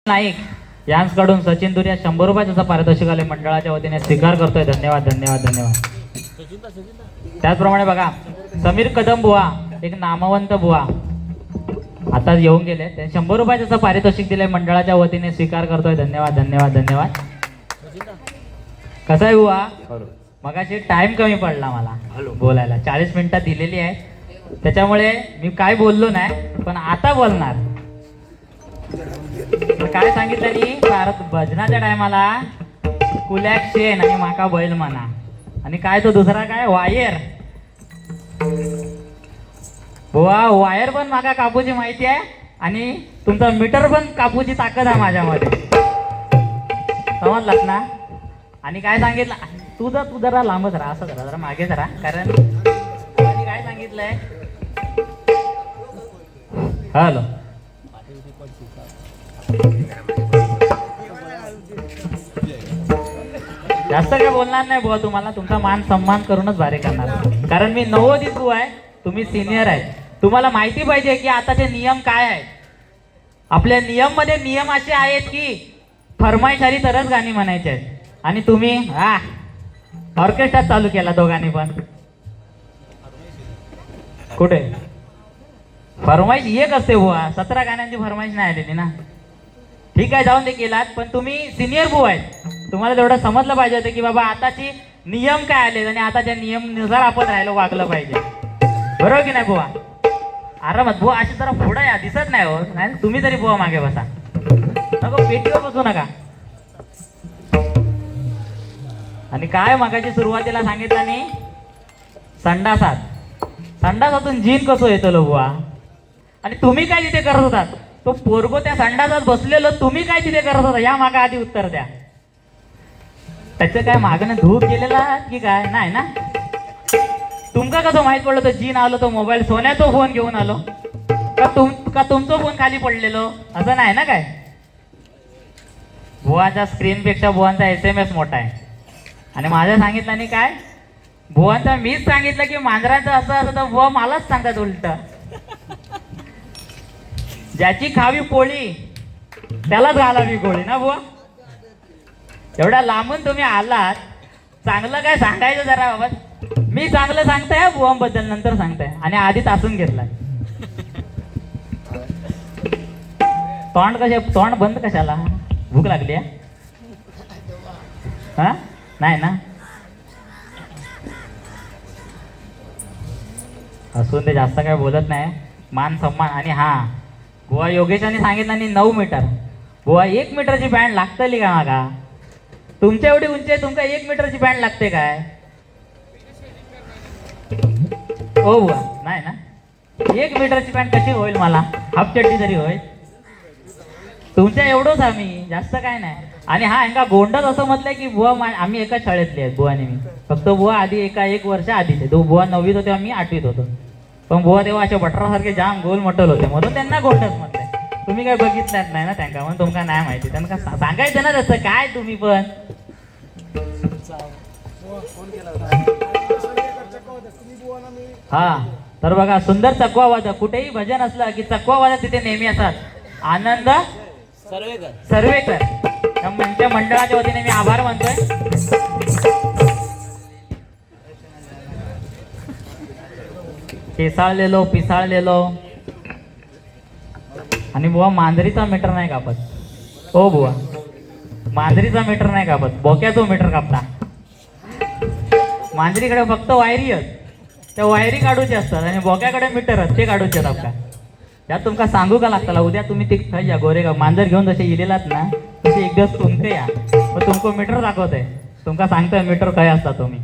नाईक यांकडून सचिन दुरिया 100 रुपयाचा पारितोषिक आले मंडळाच्या वतीने स्वीकार करतोय. धन्यवाद धन्यवाद धन्यवाद. त्याचप्रमाणे बघा समीर कदम बुवा एक नामवंत बुवा आता येऊन गेले, ते 100 रुपयाचं पारितोषिक दिले मंडळाच्या वतीने स्वीकार करतोय. धन्यवाद धन्यवाद धन्यवाद. कसा आहे बुवा? मगाशी टाइम कमी पडला मला बोलायला, 40 मिनिटं दिलेली आहे, त्याच्यामुळे मी काय बोललो नाही, पण आता बोलणार. काय सांगितलं नी भारत भजनाच्या टायमाला कुल्याक शेण आणि माका बैल म्हणा, आणि काय तो दुसरा काय वायर. बुवा वायर पण माका कापूची माहिती आहे आणि तुमचा मीटर पण कापूची ताकद आहे माझ्यामध्ये, समजलात ना. आणि काय सांगितलं तू जरा लांबच राहा, असं जरा मागेच राहा, कारण काय सांगितलंय. हॅलो जास्त काय बोलणार नाही बुवा, तुम्हाला तुमचा मान सन्मान करूनच भारी करणार, कारण मी नवोदित बुवा आहे, तुम्ही सिनियर आहे. तुम्हाला माहिती पाहिजे की आताचे नियम काय आहेत. आपल्या नियम मध्ये नियम असे आहेत की फरमाईशारी तरच गाणी म्हणायची आहेत, आणि तुम्ही ऑर्केस्ट्रा चालू केला दोघांनी पण. कुठे फरमाईश एक असते बुवा, 17 गाण्यांची फरमाईश नाही आलेली ना. ठीक आहे जाऊन ते केलात, पण तुम्ही सिनियर बुवा आहेत, तुम्हाला तेवढं समजलं पाहिजे होतं की बाबा आताची नियम काय आले आणि आताच्या नियमानुसार आपण राहिलो वागलं पाहिजे, बरोबर की नाही बुवा. आरामात बुवा अशी जरा पुढं या, दिसत नाही हो, नाही तुम्ही तरी बुवा मागे बसा, नको पेटीवर बसू नका. आणि काय मागाची सुरुवातीला सांगितलं नाही, संडासातून जीन कसं येतो बुवा, आणि तुम्ही काय तिथे करत होतात. तो पोरगो त्या संडासात बसलेलो, तुम्ही काय तिथे करत होता या मागा आधी उत्तर द्या. त्याचं काय मागणं धूप गेलेला की काय नाही ना. तुमका कसं माहित पडलं तो जीन आलो, तो मोबाईल सोन्याचा फोन घेऊन आलो का तुमचा फोन खाली पडलेलो, असं नाही ना. काय बुवाच्या स्क्रीन पेक्षा बुवांचा SMS मोठा आहे. आणि माझ्या सांगितलं नाही काय बुवांचा, मीच सांगितलं की मांजराचं असं असं, तर बुवा मलाच सांगतात उलट. ज्याची खावी पोळी त्यालाच घालावी गोळी ना बुवा. एवढ्या लांबून तुम्ही आलात, चांगलं काय सांगायचं जरा बाबा. मी चांगलं सांगताय बुवांबद्दल, नंतर सांगताय, आणि आधी तासून घेतलाय. तोंड बंद कशाला, भूक लागली हा नाही ना. असून ते जास्त काय बोलत नाही, मान सन्मान. आणि हा बुवा योगेशाने सांगितलं आणि 9 मीटर बुवा, 1 मीटरची पॅन्ट लागतली का मागा. तुमच्या एवढी उंची आहे, तुमका 1 मीटरची पॅन्ट लागते काय हो बुवा. नाही ना, 1 मीटरची पॅन्ट कशी होईल मला, हाफ चड्डी तरी होईल. तुमच्या एवढंच आम्ही, जास्त काय नाही. आणि हा यांका गोंडच असं म्हटलंय की बुवा आम्ही एका शाळेतले आहेत बुवा, मी फक्त बुवा आधी 1 वर्ष आधीचे. तो बुवा 9वीत होते, आम्ही 8वीत होतो, पण बुवा तेव्हा असे बटरासारखे जाम गोल मटल होते, म्हणून त्यांना गोंडच म्हटलंय. तुम्ही काय बघितल्यात नाही ना त्यांना, म्हणून तुमका नाही माहिती. त्यांना सांगायचं ना तसं काय तुम्ही पण. हा तर बघा सुंदर चकवा वाजत, कुठेही भजन असलं की चकवा वाजत तिथे नेहमी असतात. आनंद सर्वेकर त्या मंडळाच्या वतीने मी आभार मानतोय. पिसाळलेलो आणि बुवा मांजरीचा मीटर नाही कापत. हो बुवा मांजरीचा मीटर नाही कापत, बोक्याचा मीटर कापता. मांजरीकडे फक्त वायरी आहेत, त्या वायरी काढूचे असतात, आणि बोक्याकडे मीटर आहेत ते काढूचे आहेत. आपल्या यात तुमका सांगू का लागताला, उद्या तुम्ही ते या गोरेगाव मांजर घेऊन जसे इलेलात ना, तसे एक दिवस तुमके या, मग तुमको मीटर दाखवतंय, तुमका सांगतोय मीटर काय असता तुम्ही.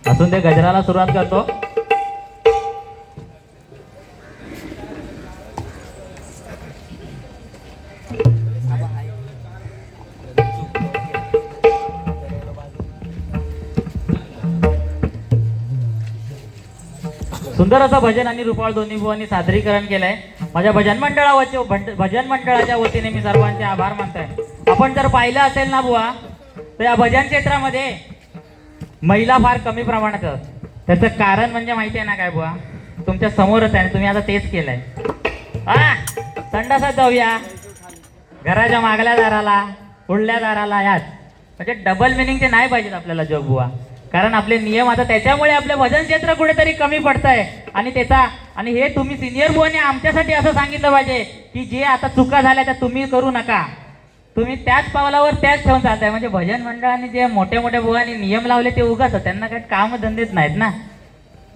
असून ते गजराला सुरुवात करतो. सुंदर असं भजन आणि रुपाळ दोन्ही बुवांनी सादरीकरण केलंय. माझ्या भजन मंडळाच्या वतीने मी सर्वांचे आभार मानतोय. आपण जर पाहिलं असेल ना बुवा, तर या भजन क्षेत्रामध्ये महिला फार कमी प्रमाणात आहेत. त्याचं कारण म्हणजे माहिती आहे ना काय बुवा, तुमच्या समोरच आहे, तुम्ही आता तेच केलंय. संडासात जाऊया. घराच्या मागल्या दाराला, पुढल्या दाराला, याच म्हणजे डबल मिनिंगचे नाही पाहिजेत आपल्याला जोक बुवा. कारण आपले नियम आता त्याच्यामुळे आपले भजन क्षेत्र कुठेतरी कमी पडतंय. आणि हे तुम्ही सिनियर बुवाने आमच्यासाठी असं सांगितलं पाहिजे की जे आता चुका झाल्या त्या तुम्ही करू नका. तुम्ही त्याच पावलावर त्याच ठेवून चालताय. म्हणजे भजन मंडळाने जे मोठ्या मोठ्या बुवांनी नियम लावले ते उगाच, त्यांना काही काम धंदेच नाहीत ना.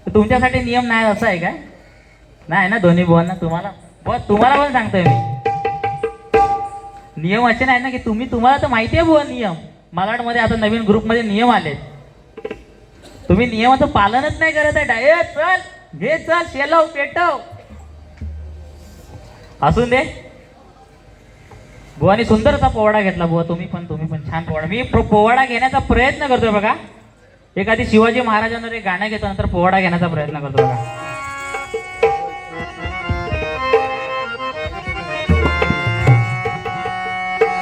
तुमच्यासाठी नियम नाही असं आहे काय? नाही ना दोन्ही बुवांना? तुम्हाला पण सांगतोय मी, नियम असे नाही ना की तुम्हाला तर माहिती आहे बुवा नियम. मलाडमध्ये आता नवीन ग्रुपमध्ये नियम आले, तुम्ही नियमाचं पालनच नाही करत आहे. डायरेक्ट चल घे, चल शेलव पेटव. असून दे, बुवानी सुंदरचा पोवाडा घेतला बुवा. तुम्ही पण छान पोवाडा. मी पोवाडा घेण्याचा प्रयत्न करतोय बघा. एखादी शिवाजी महाराजांवर एक गाणं घेतो, नंतर पोवाडा घेण्याचा प्रयत्न करतो बघा.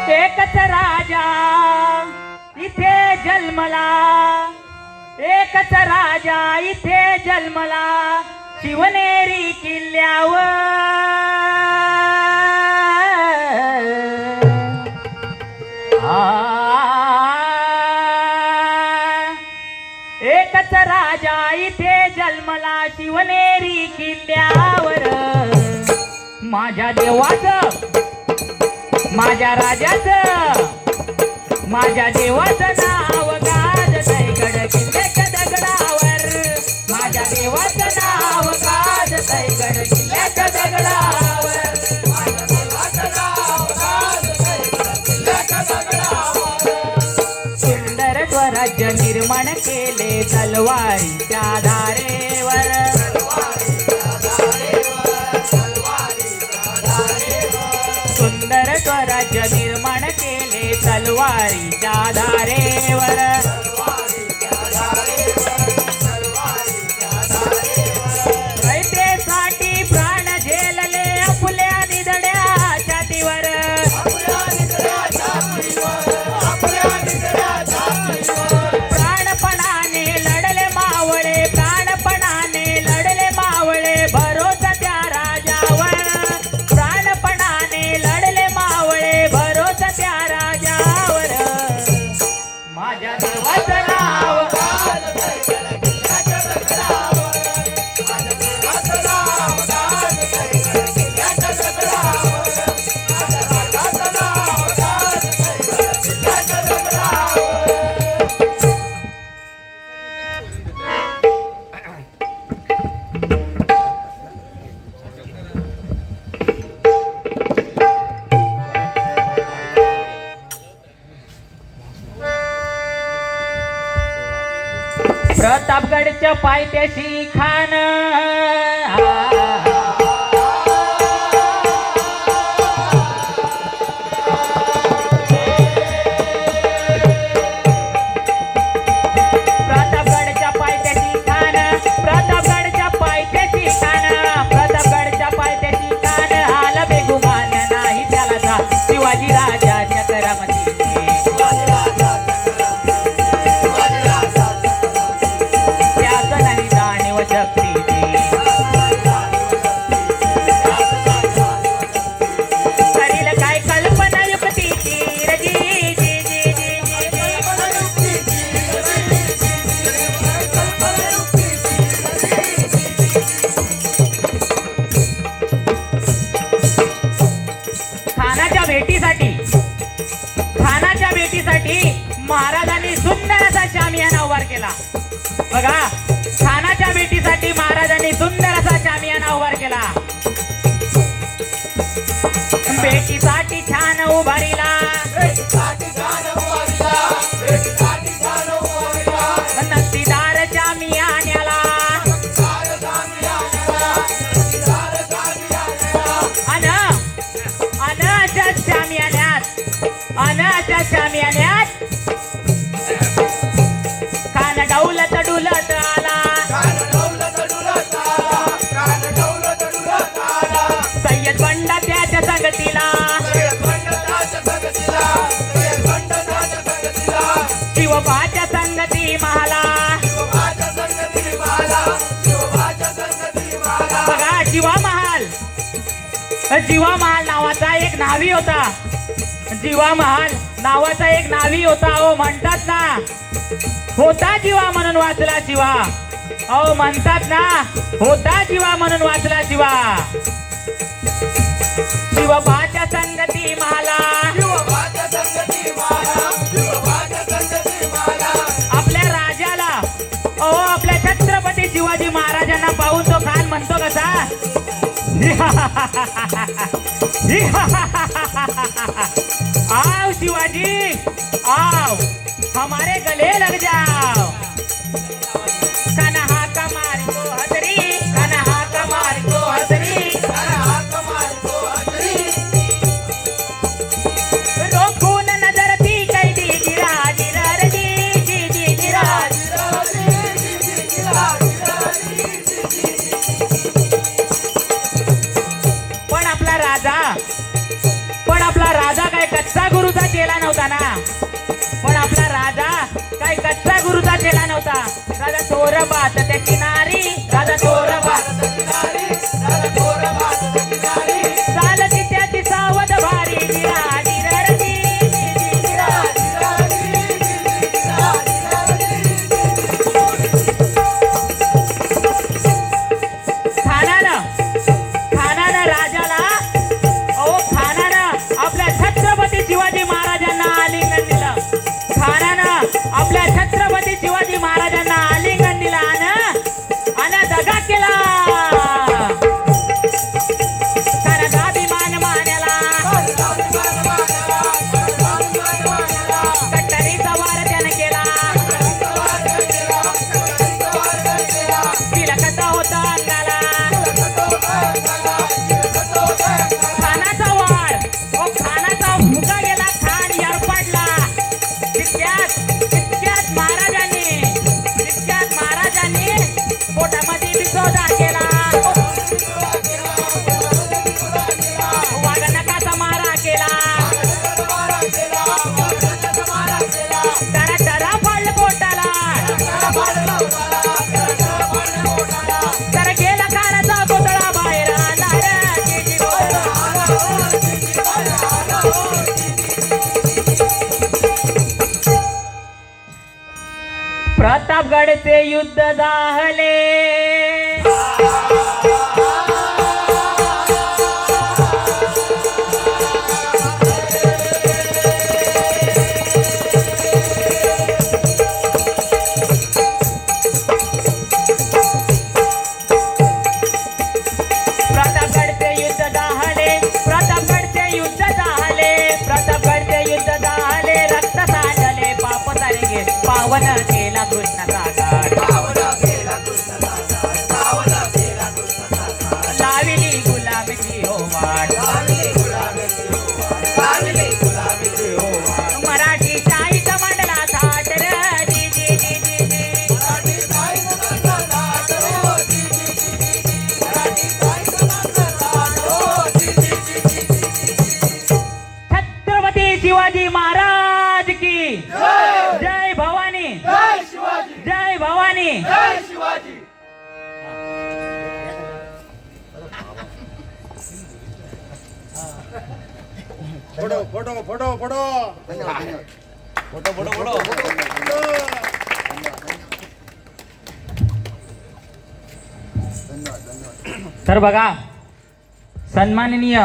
एकच राजा इथे जन्मला, एकच राजा इथे जन्मला, शिवनेरी किल्ल्यावर. एकच राजा इथे जन्मला, शिवनेरी किल्ल्यावर. माझ्या देवाचं, माझ्या राजाचं, माझ्या देवाचं नाव गाजतंय गड किल्ल्याच्या दगडावर. माझ्या देवाचं नाव गाजतंय गड किल्ल्याच्या दगडावर. माझ्या देवाचं नाव गाजतंय गड किल्ल्याच्या दगडावर. सुंदर स्वराज्य निर्माण केले तलवारीच्या धारेवर. सुंदर स्वराज्य निर्माण केले तलवारीच्या धारेवर. रयतेसाठी प्राण झेलले आपल्या निधड्या छातीवर. प्राणपणाने लढले मावळे, प्राणपणाने लढले मावळे, भरोसा त्या राजावर. प्राणपणाने लढले मावळे, भरोसा त्या राजावर. माझ्या देवाचं नाव प्रतापगडच्या पायथ्याशी खान. प्रतापगडच्या पायथ्याशी खान, प्रतापगडच्या पायथ्याशी खान, प्रतापगडच्या पायथ्याशी खान. आला बेगुमान नाही त्याला जा, शिवाजी राजाच्या करामती. करील काय कल्पना युक्तीची रजी. खानाच्या भेटीसाठी महाराजांनी सुंदर असा शामियाना उभार केला बघा. खानाच्या भेटीसाठी महाराजांनी सुंदर असा शामियाना उभार केला. भेटीसाठी छान उभारीला, नक्षीदार शामियान्याला. अनाच्या शामियान्यात खान डौलत डुलत आला. सय्यद बंड त्याच्या संगतीला, शिवबाच्या संगती महाला. बघा जीवा महाल नावाचा एक न्हावी होता. जीवा महाल नावाचा एक नावी होता. अहो म्हणतात ना, होता जीवा म्हणून वाचला शिवा. अहो म्हणतात ना, होता जीवा म्हणून वाचला शिवा. शिवबाच्या संगती मला, आपल्या राजाला, अहो आपल्या छत्रपती शिवाजी महाराजांना पाहून तो खान म्हणतो कसा, आओ शिवाजी आओ, हमारे गले लग जाओ. कन्हा कमार को हजरी, कन्हा कमार को हजरी, रोखून नजर ती कैदी गिरा गिरा जी जी जी गिरा. पण आपला राजा काय कच्चा गुरुचा चेला नव्हता ना. पण आपला राजा काय कच्चा गुरुचा चेला नव्हता. राजा थोर बात त्या किनारी, राजा थोर बात चालती त्याची सावध भारी गिरा गिरा जी जी गिरा. खानानं राजाला, अहो खानानं आपल्या छत्रपती शिवाजी महाराजांना आलिंगन दिलं. खानानं आपल्या छत्रपती शिवाजी महाराजांना आलिंगन दिलं आणि दगा केला. अभिमान मानला, कट्टरीचा वार त्यानं केला. तिलकत होता अंगाला खानाचा वार. ओ खानाचा मुका गेला, खान यारपडला. तितक्यात महाराजांनी पोटामध्ये विसोदा केला. वाघनकाचा मारा केला. त्याला डरा पडलं पोटाला. तर गेला खानाचा पुतळा बाहेर आला रे. प्रतापगडचे युद्ध झाले. रक्त सांडले पाप तारिगे, पावन केला कृष्णाचा घाट. लाविली गुलामीची हो वाट. मराठी शाहीचा मंडला थाट रे जी जी जी जी जी. छत्रपती शिवाजी महाराज की जय. भवानी जय शिवाजी, जय भवानी जय Shivaji. Photo photo photo photo photo photo photo. तर बघा, सन्माननीय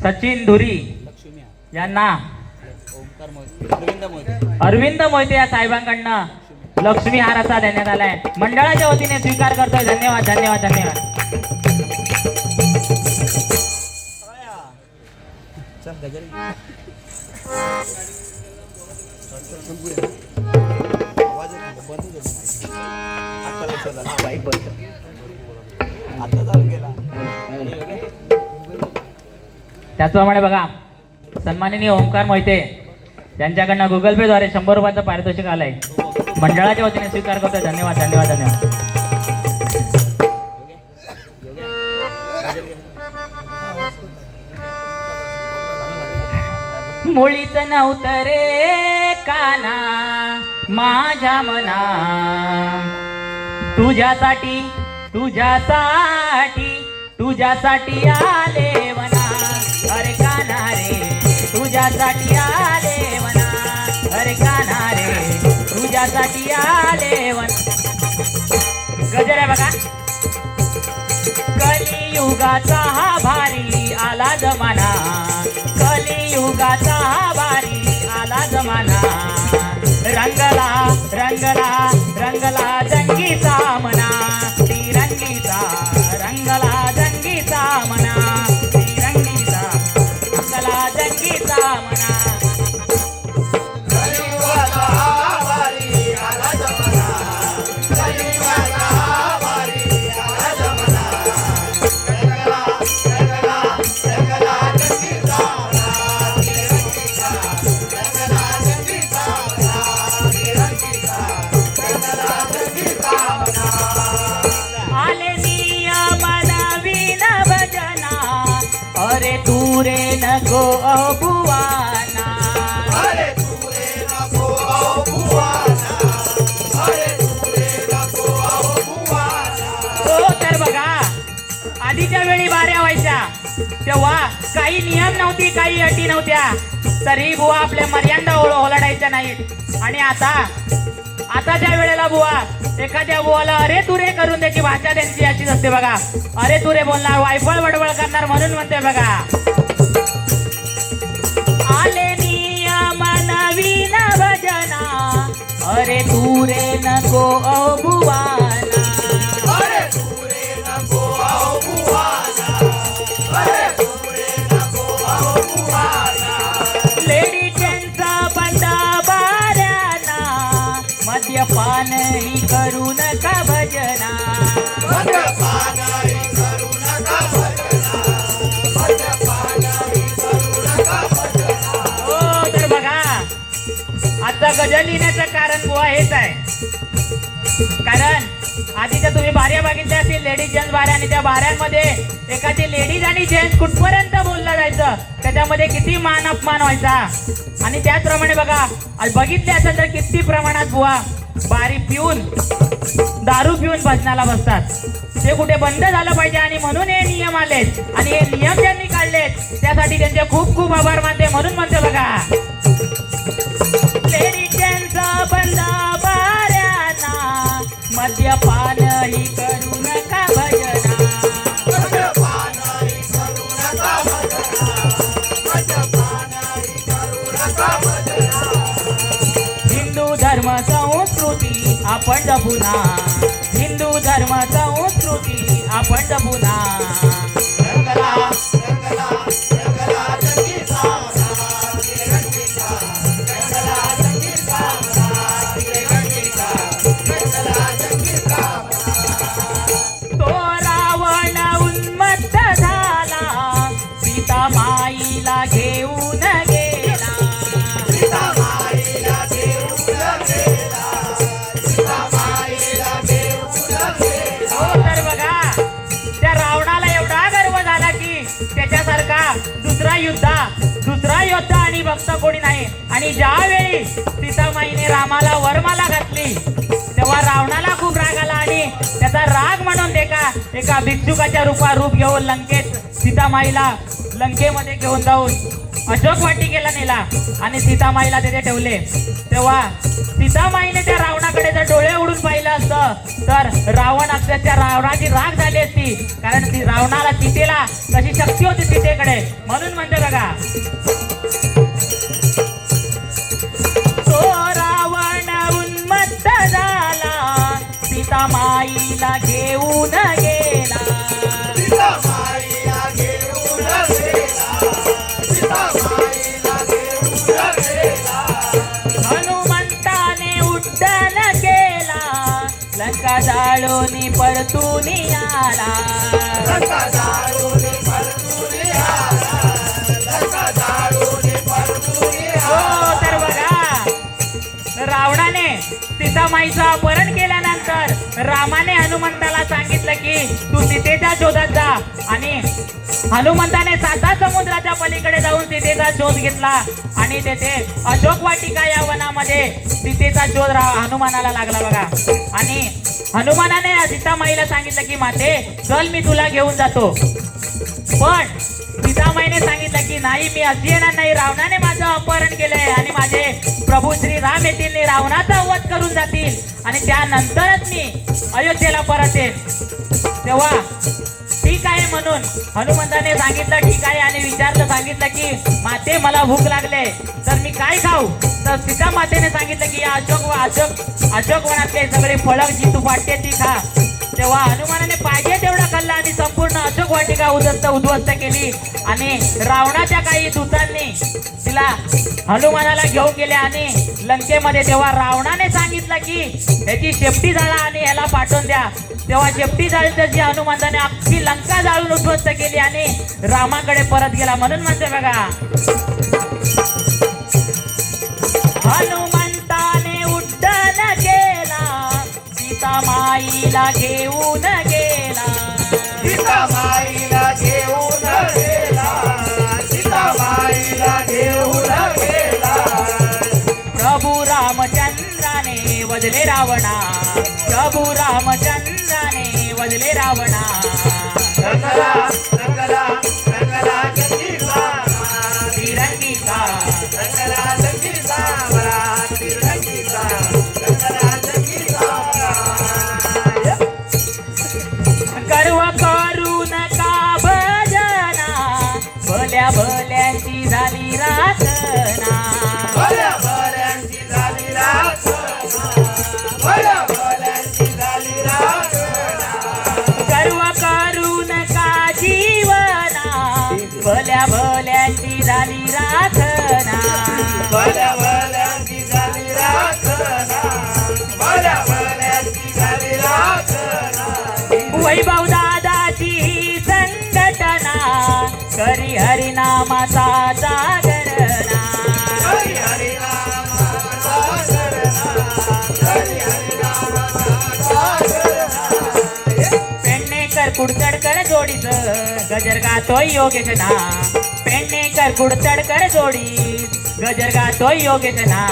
सचिन धुरी यांना अरविंद मोहिते या साहेबांकडनं लक्ष्मी हार असा देण्यात आलाय. मंडळाच्या वतीने स्वीकार करतोय. धन्यवाद धन्यवाद धन्यवाद. त्याचप्रमाणे बघा, सन्माननीय ओमकार मोहिते यांच्याकडनं गुगल पे द्वारे 100 रुपयाचं पारितोषिक आलंय. मंडळाच्या वतीने स्वीकार करतोय. धन्यवाद धन्यवाद धन्यवाद. मुळीच नव्हतं रे काना माझ्या मना, तुझ्यासाठी तुझ्यासाठी तुझ्यासाठी आले मना. अरे काना रे तुझ्यासाठी आले वना अरे कान्हा रे तुझ्यासाठी आले वना. गजर आहे बघा. कलियुगाचा हा भारी आला जमाना कलियुगाचा हा भारी आला जमाना. रंगला रंगला रंगला जंगीचा मना तिरंगीचा रंगला जंगीचा मना तिरंगीचा रंगला जंगीचा मना. अरे तू रे नको बुवाना अरे तू रे नको बुवाना अरे तू रे नको बुवाना. हो तर बघा आधीच्या वेळी बाऱ्या व्हायच्या तेव्हा काही नियम नव्हती काही अटी नव्हत्या तरी बुवा आपल्या मर्यादा ओलांडायच्या नाहीत. आणि आताच्या वेळेला बुवा एखाद्या बुवाला अरे तुरे करून त्याची भाषा त्यांची अशीच असते बघा. अरे तुरे बोलणार वायफळ बडबड करणार म्हणून म्हणते बघा. आले नियम नवीन भजना अरे तुरे नको बुवाना अरे तू रे नको बुवाना अरे तू रे नको बुवाना. लेडीजचा बंडा बाऱ्याना मद्यपान ही करू नका भजना मद्यपानही करू नका भजना मद्यपानही करू नका भजना. हो तर बघा आता गजल लिहिण्याचं कारण बुवा हेच आहे. कारण आधीच्या तुम्ही बाऱ्या बघितल्या असतील लेडीज जेंट्स बाऱ्या आणि त्या बाऱ्यांमध्ये एखादी लेडीज आणि जेंट्स कुठपर्यंत बोललं जायचं त्याच्यामध्ये किती मान अपमान व्हायचा. आणि त्याचप्रमाणे बघा बघितले असेल तर किती प्रमाणात बुवा बारी पिऊन दारू पिऊन भजनाला बसतात. ते कुठे बंद झालं पाहिजे आणि म्हणून हे नियम आलेत आणि हे नियम ज्यांनी काढलेत त्यासाठी त्यांचे खूप खूप आभार मानते. म्हणून म्हणते बघा लेडीजचा बंद बाऱ्यांना मद्यपान ही करू नका भजना मद्यपानही करू नका भजना मद्यपानही करू नका भजना. हिंदू धर्म संस्कृती आपण जपुना हिंदू धर्म संस्कृती आपण जपुना. रंगला रंगला रंगला जंगीचा मना तिरंगीचा रंगला जंगीचा मना तिरंगीचा रंगला जंगीचा मना. तो रावण उन्मत्त झाला सीता माईला घेऊन गेला सीता माईला घेऊन गेला सीता माईला घेऊन गेला. हो तर बघा त्या रावणाला एवढा गर्व झाला की त्याच्यासारखा दुसरा योद्धा आणि भक्त कोणी नाही. आणि ज्यावेळी सीतामाईने रामाला वरमाला घातली तेव्हा रावणाला खूप राग आला आणि त्याचा राग म्हणून एका भिक्षुकाच्या रूप घेऊन लंकेत सीतामाईला लंकेमध्ये घेऊन जाऊन अशोक वाटिकेला नेला आणि सीतामाईला तिथे ठेवले. तेव्हा सीतामाईने त्या रावणाकडे जर डोळे उडून पाहिलं असतं तर रावण अक्षरशः रावणाची राग झाली असती. कारण ती रावणाला सीतेला तशी शक्ती होती सीतेकडे. म्हणून म्हणते बघा तो रावण उन्मत्त झाला सीतामाईला घेऊन गेला सीता माईला घेऊन गेला सीता माईला घेऊन गेला. हनुमंताने उड्डाण केला लंका जाळून परतून आला लंका जाळून परतून आला लंका जाळून परतून हो आला. तर बघा रावणाने सीतामाईचं अपहरण केल्यानंतर रामाने हनुमंताला सांगितलं की तू सीतेच्या शोधात जा. आणि हनुमंताने 7 समुद्राच्या पलीकडे जाऊन सीतेचा शोध घेतला आणि तेथे अशोक वाटिका या वनामध्ये सीतेचा शोध हनुमानाला लागला बघा. आणि हनुमानाने सीतामाईला सांगितलं की माते चल मी तुला घेऊन जातो, पण सीतामाईने सांगितलं की नाही मी अशी येणार नाही, रावणाने माझं अपहरण केलंय आणि माझे प्रभू श्री राम येतील, रावणाचा वध करून जातील आणि त्यानंतरच मी अयोध्येला परत येईल. तेव्हा ठीक आहे म्हणून हनुमंताने सांगितलं ठीक आहे आणि विचारलं सांगितलं की माते मला भूक लागले तर मी काय खाऊ. तर सीता मातेने सांगितलं की या अशोक वनातले सगळे फळं जी तू वाटते ती खा. तेव्हा हनुमानाने पाहिजे तेवढा खाल्ला आणि संपूर्ण अशोक वाटिका उद्ध्वस्त केली आणि रावणाच्या काही दूतांनी तिला हनुमानाला घेऊन गेले आणि लंकेमध्ये. तेव्हा रावणाने सांगितलं की ह्याची शेपटी जाळा आणि ह्याला पाठवून द्या. तेव्हा शेपटी जाळी तशी हनुमंताने अख्खी लंका जाळून उद्ध्वस्त केली आणि रामाकडे परत गेला. म्हणून म्हणते बघा हनुमंताने उड्डाण केला, सीतामाईला घेऊन गेला. सीतामाईला घेऊन गेला, सीतामाईला घेऊन गेला. प्रभू रामचंद्राने वदले रावणा, प्रभू रामचंद्राने वदले रावणा. रंगला रंगला रंगला जगदीशा तिरंगीचा रंगला जगदीशा मला तिरंगीचा रंगला जगदीशा. गर्व करू नका भजना, भल्या भल्यांची झाली राखना. भल्या भल्यांची झाली राखना, भल्या भल्यांची झाली राखना. गर्व करू नका जीवना, भल्या भल्यांची झाली राखना. भल्या भल्यांची झाली राखना, भल्या भल्यांची झाली राखना. वैभव दादाची ही संघटना, करी हरिनामाचा जागरणा. हरी हरी नामाचा करना, हरी हरी नामाचा करना. पेडणेकर कुडचडकर जोडीच गजर गातोय योगेश ना. पेडणेकर कुडचडकर जोडी गजर गातोय योगेश ना.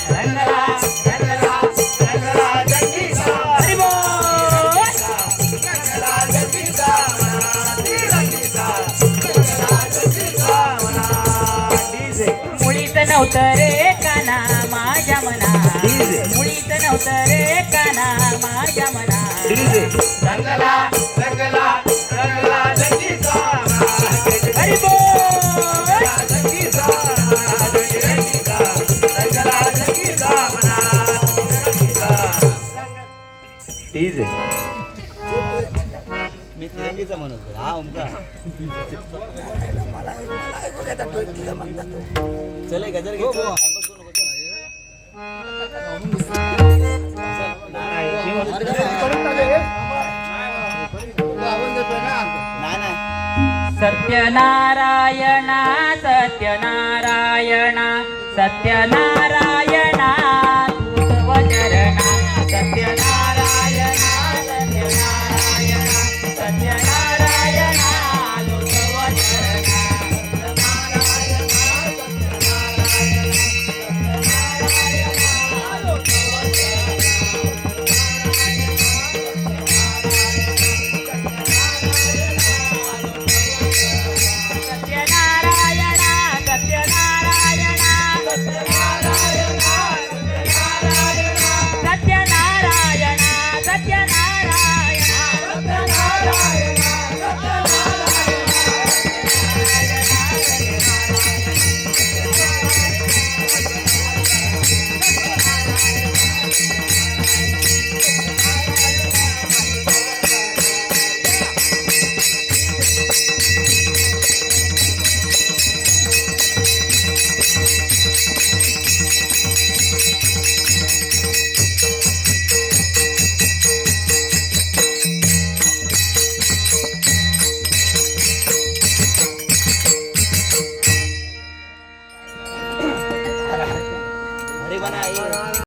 रंगला रंगला रंगला जगदीशा, हरी बोल. रंगला जगदीशा म्हणा तिरंगीचा, रंगला जगदीशा म्हणा. डीजे मुळीत नव्हतं रे काना माझ्या मना, मुळीत नव्हतं रे काना माझ्या मना. रंगला रंगला रंगला जगदीशा म्हणा हरी बोल. जगदीशा म्हणा तिरंगीचा, रंगला जगदीशा म्हणा तिरंगीचा. मी तिरंगीचा म्हणत होतो. हा ओमकार चल गजर घे. सत्यनारायणा सत्यनारायणा सत्यनारायणा